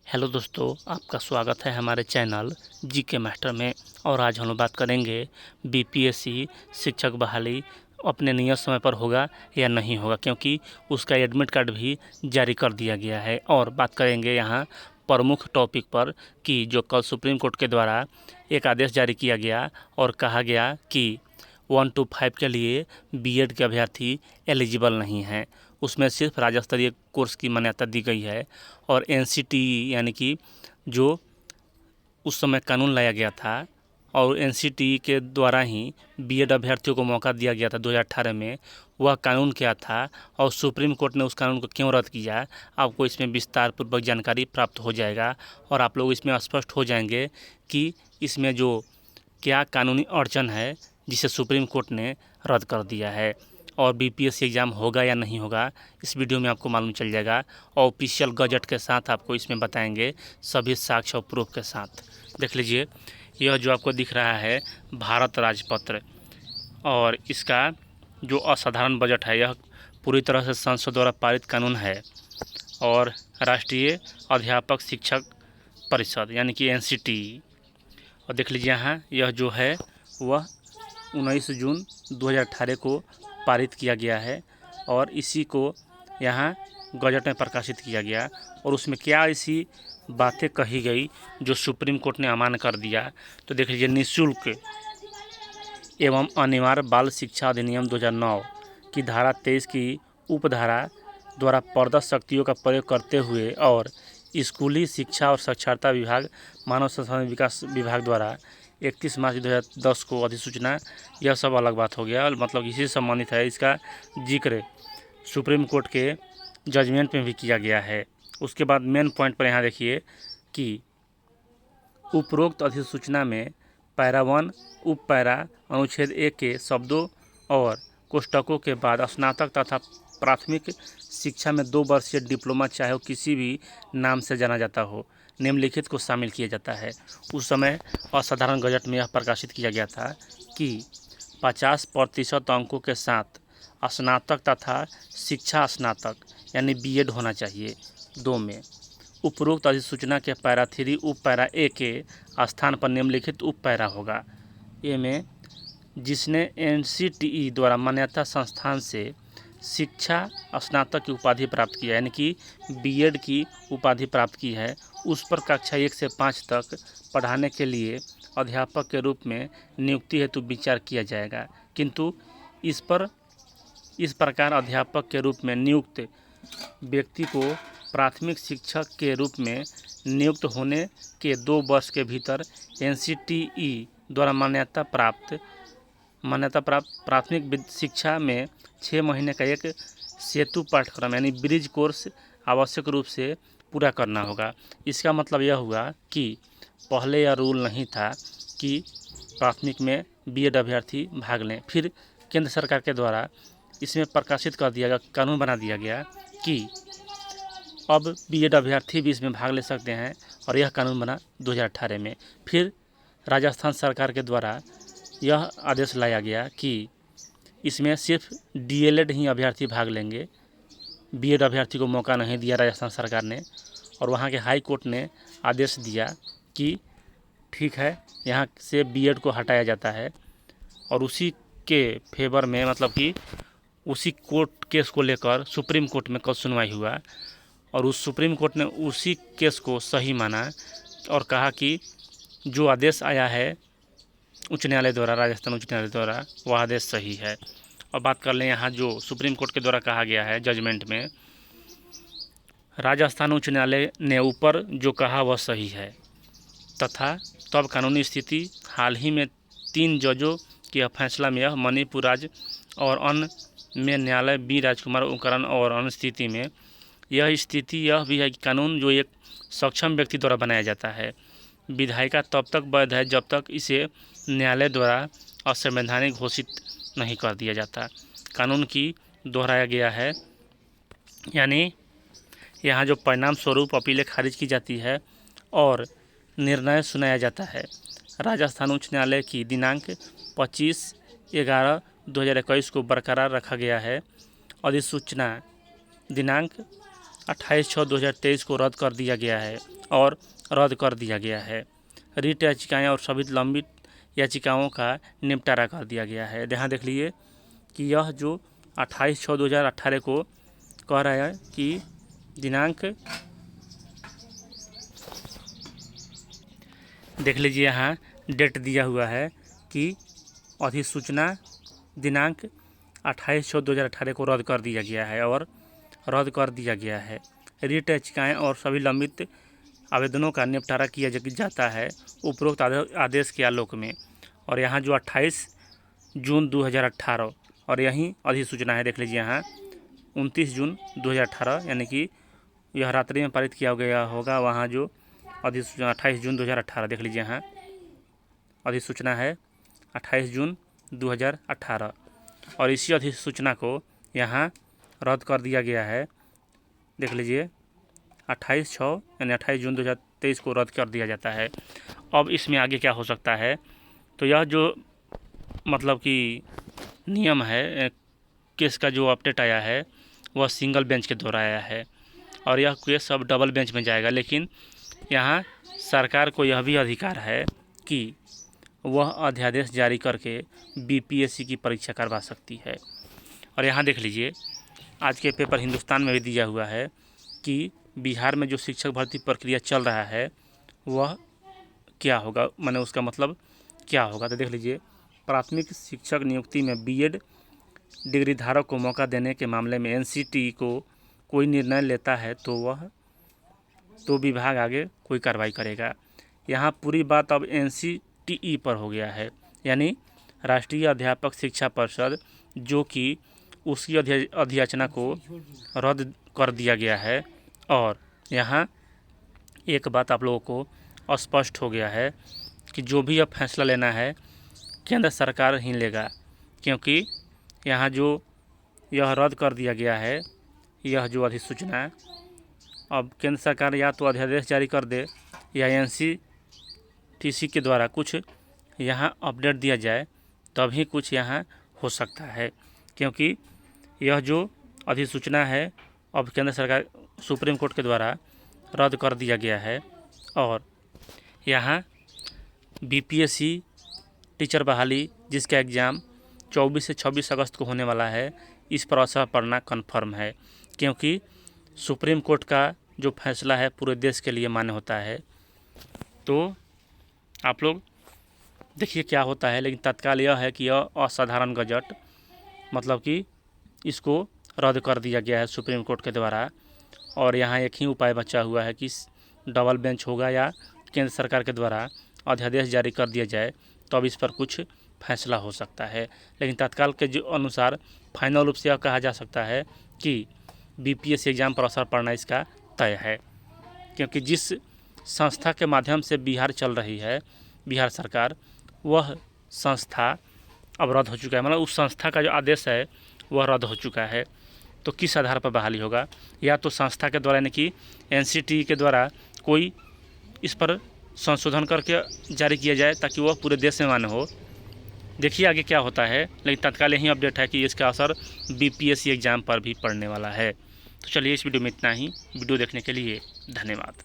Hello दोस्तों, आपका स्वागत है हमारे चैनल जीके मास्टर में। और आज हम लोग बात करेंगे बीपीएससी शिक्षक बहाली अपने नियत समय पर होगा या नहीं होगा, क्योंकि उसका एडमिट कार्ड भी जारी कर दिया गया है। और बात करेंगे यहाँ प्रमुख टॉपिक पर कि जो कल सुप्रीम कोर्ट के द्वारा एक आदेश जारी किया गया और कहा गया कि 1 to 5 के लिए बीएड के अभ्यर्थी एलिजिबल नहीं हैं, उसमें सिर्फ राज्य स्तरीय कोर्स की मान्यता दी गई है। और एनसीटीई यानी कि जो उस समय कानून लाया गया था और एनसीटीई के द्वारा ही बीएड अभ्यर्थियों को मौका दिया गया था 2018 में, वह कानून क्या था और सुप्रीम कोर्ट ने उस कानून को क्यों रद्द किया, आपको इसमें विस्तार पूर्वक जानकारी प्राप्त हो जाएगा। और आप लोग इसमें स्पष्ट हो जाएंगे कि इसमें जो क्या कानूनी अड़चन है जिसे सुप्रीम कोर्ट ने रद्द कर दिया है। और बीपीएससी एग्ज़ाम होगा या नहीं होगा, इस वीडियो में आपको मालूम चल जाएगा। और ऑफिशियल गजट के साथ आपको इसमें बताएंगे, सभी साक्ष्य और प्रूफ के साथ। देख लीजिए, यह जो आपको दिख रहा है भारत राजपत्र, और इसका जो असाधारण बजट है यह पूरी तरह से संसद द्वारा पारित कानून है। और राष्ट्रीय अध्यापक शिक्षक परिषद यानी कि एनसीटीई, और देख लीजिए यहाँ यह जो है वह 19 जून 2018 को पारित किया गया है और इसी को यहाँ गजट में प्रकाशित किया गया। और उसमें क्या ऐसी बातें कही गई जो सुप्रीम कोर्ट ने अमान्य कर दिया, तो देख लीजिए, निःशुल्क एवं अनिवार्य बाल शिक्षा अधिनियम 2009 की धारा 23 की उपधारा द्वारा प्रदत्त शक्तियों का प्रयोग करते हुए और स्कूली शिक्षा और साक्षरता विभाग, मानव संसाधन विकास विभाग द्वारा 31 मार्च 2010 को अधिसूचना, यह सब अलग बात हो गया, मतलब इसी से संबंधित है। इसका जिक्र सुप्रीम कोर्ट के जजमेंट में भी किया गया है। उसके बाद मेन पॉइंट पर यहाँ देखिए कि उपरोक्त अधिसूचना में पैरा 1 उप पैरा अनुच्छेद 1 के शब्दों और कोष्टकों के बाद स्नातक तथा प्राथमिक शिक्षा में 2 वर्षीय डिप्लोमा, चाहे वो किसी भी नाम से जाना जाता हो, निम्नलिखित को शामिल किया जाता है। उस समय असाधारण गजट में यह प्रकाशित किया गया था कि 50% अंकों के साथ स्नातक तथा शिक्षा स्नातक यानी बीएड होना चाहिए 2 में। उपरोक्त अधिसूचना के पैरा 3 उप पैरा ए के स्थान पर निम्नलिखित उप पैरा होगा। ए में जिसने एनसीटीई द्वारा मान्यता संस्थान से शिक्षा स्नातक की उपाधि प्राप्त किया यानी कि बीएड की उपाधि प्राप्त की है, उस पर कक्षा 1 से 5 तक पढ़ाने के लिए अध्यापक के रूप में नियुक्ति हेतु विचार किया जाएगा। किंतु इस प्रकार अध्यापक के रूप में नियुक्त व्यक्ति को प्राथमिक शिक्षक के रूप में नियुक्त होने के 2 वर्ष के भीतर एनसीटीई द्वारा मान्यता प्राप्त प्राथमिक शिक्षा में 6 महीने का एक सेतु पाठ्यक्रम यानी ब्रिज कोर्स आवश्यक रूप से पूरा करना होगा। इसका मतलब यह हुआ कि पहले यह रूल नहीं था कि प्राथमिक में बीएड अभ्यर्थी भाग लें, फिर केंद्र सरकार के द्वारा इसमें प्रकाशित कर दिया गया, कानून बना दिया गया कि अब बीएड अभ्यर्थी भी इसमें भाग ले सकते हैं, और यह कानून बना 2018 में। फिर राजस्थान सरकार के द्वारा यह आदेश लाया गया कि इसमें सिर्फ डीएलएड ही अभ्यर्थी भाग लेंगे, बीएड अभ्यर्थी को मौका नहीं दिया राजस्थान सरकार ने। और वहाँ के हाई कोर्ट ने आदेश दिया कि ठीक है, यहाँ से बीएड को हटाया जाता है। और उसी के फेवर में, मतलब कि उसी कोर्ट केस को लेकर सुप्रीम कोर्ट में कल सुनवाई हुआ, और उस सुप्रीम कोर्ट ने उसी केस को सही माना और कहा कि जो आदेश आया है उच्च न्यायालय द्वारा, राजस्थान उच्च न्यायालय द्वारा, वह आदेश सही है। और बात कर लें यहाँ जो सुप्रीम कोर्ट के द्वारा कहा गया है जजमेंट में, राजस्थान उच्च न्यायालय ने ऊपर जो कहा वह सही है तथा तब कानूनी स्थिति हाल ही में 3 जजों के फैसला में यह मणिपुर राज्य और अन्य में न्यायालय बी राजकुमार उपकरण और अन्य स्थिति में यह स्थिति यह भी है कि कानून जो एक सक्षम व्यक्ति द्वारा बनाया जाता है, विधायिका तब तक वैध है जब तक इसे न्यायालय द्वारा असंवैधानिक घोषित नहीं कर दिया जाता। कानून की दोहराया गया है, यानी यहाँ जो परिणाम स्वरूप अपीलें खारिज की जाती है और निर्णय सुनाया जाता है। राजस्थान उच्च न्यायालय की दिनांक 25/11/2021 को बरकरार रखा गया है। अधिसूचना दिनांक 28/6/2023 को रद्द कर दिया गया है और रद्द कर दिया गया है। रिट याचिकाएँ और सभी लंबित याचिकाओं का निपटारा कर दिया गया है। यहाँ देख लीजिए कि यह जो 28/6/2018 को कह रहा है कि दिनांक देख लीजिए, यहाँ डेट दिया हुआ है कि अधिसूचना दिनांक 28/6/2018 को रद्द कर दिया गया है और रद्द कर दिया गया है। रिट याचिकाएँ और सभी लंबित आवेदनों का निपटारा किया जाता है उपरोक्त आदेश के आलोक में। और यहाँ जो 28 जून 2018 और यही अधिसूचना है, देख लीजिए यहाँ 29 जून 2018, यानी कि यह रात्रि में पारित किया गया होगा। वहाँ जो अधिसूचना 28 जून 2018, देख लीजिए यहाँ अधिसूचना है 28 जून 2018 और इसी अधिसूचना को यहाँ रद्द कर दिया गया है। देख लीजिए 28/6 यानी 28 जून 2023 को रद्द कर दिया जाता है। अब इसमें आगे क्या हो सकता है, तो यह जो मतलब कि नियम है, केस का जो अपडेट आया है वह सिंगल बेंच के द्वारा आया है और यह केस अब डबल बेंच में जाएगा। लेकिन यहाँ सरकार को यह भी अधिकार है कि वह अध्यादेश जारी करके बीपीएससी की परीक्षा करवा सकती है। और यहाँ देख लीजिए आज के पेपर हिंदुस्तान में भी दिया हुआ है कि बिहार में जो शिक्षक भर्ती प्रक्रिया चल रहा है वह क्या होगा, माने उसका मतलब क्या होगा। तो देख लीजिए, प्राथमिक शिक्षक नियुक्ति में बीएड डिग्री धारक को मौका देने के मामले में एनसीटी को कोई निर्णय लेता है तो विभाग आगे कोई कार्रवाई करेगा। यहाँ पूरी बात अब एनसीटीई पर हो गया है, यानी राष्ट्रीय अध्यापक शिक्षा परिषद, जो कि उसकी अधियाचना को रद्द कर दिया गया है। और यहाँ एक बात आप लोगों को स्पष्ट हो गया है कि जो भी अब फैसला लेना है केंद्र सरकार ही लेगा, क्योंकि यहाँ जो यह रद्द कर दिया गया है, यह जो अधिसूचना, अब केंद्र सरकार या तो अध्यादेश जारी कर दे या एनसीटीसी के द्वारा कुछ यहाँ अपडेट दिया जाए तभी कुछ यहाँ हो सकता है। क्योंकि यह जो अधिसूचना है अब केंद्र सरकार सुप्रीम कोर्ट के द्वारा रद्द कर दिया गया है और यहाँ बीपीएससी टीचर बहाली जिसका एग्ज़ाम 24 से 26 अगस्त को होने वाला है, इस पर असर पड़ना कन्फर्म है। क्योंकि सुप्रीम कोर्ट का जो फैसला है पूरे देश के लिए मान्य होता है। तो आप लोग देखिए क्या होता है। लेकिन तत्काल यह है कि यह असाधारण गजट, मतलब कि इसको रद्द कर दिया गया है सुप्रीम कोर्ट के द्वारा। और यहाँ एक ही उपाय बचा हुआ है कि डबल बेंच होगा या केंद्र सरकार के द्वारा अध्यादेश जारी कर दिया जाए तब इस पर कुछ फैसला हो सकता है। लेकिन तत्काल के जो अनुसार फाइनल रूप से यह कहा जा सकता है कि बीपीएससी एग्ज़ाम पर असर पड़ना इसका तय है। क्योंकि जिस संस्था के माध्यम से बिहार चल रही है, बिहार सरकार, वह संस्था अब रद्द हो चुका है। मतलब उस संस्था का जो आदेश है वह रद्द हो चुका है। तो किस आधार पर बहाली होगा, या तो संस्था के द्वारा यानी कि एनसीटी के द्वारा कोई इस पर संशोधन करके जारी किया जाए ताकि वह पूरे देश में मान्य हो। देखिए आगे क्या होता है। लेकिन तत्काल यही अपडेट है कि इसका असर बीपीएससी एग्ज़ाम पर भी पड़ने वाला है। तो चलिए इस वीडियो में इतना ही। वीडियो देखने के लिए धन्यवाद।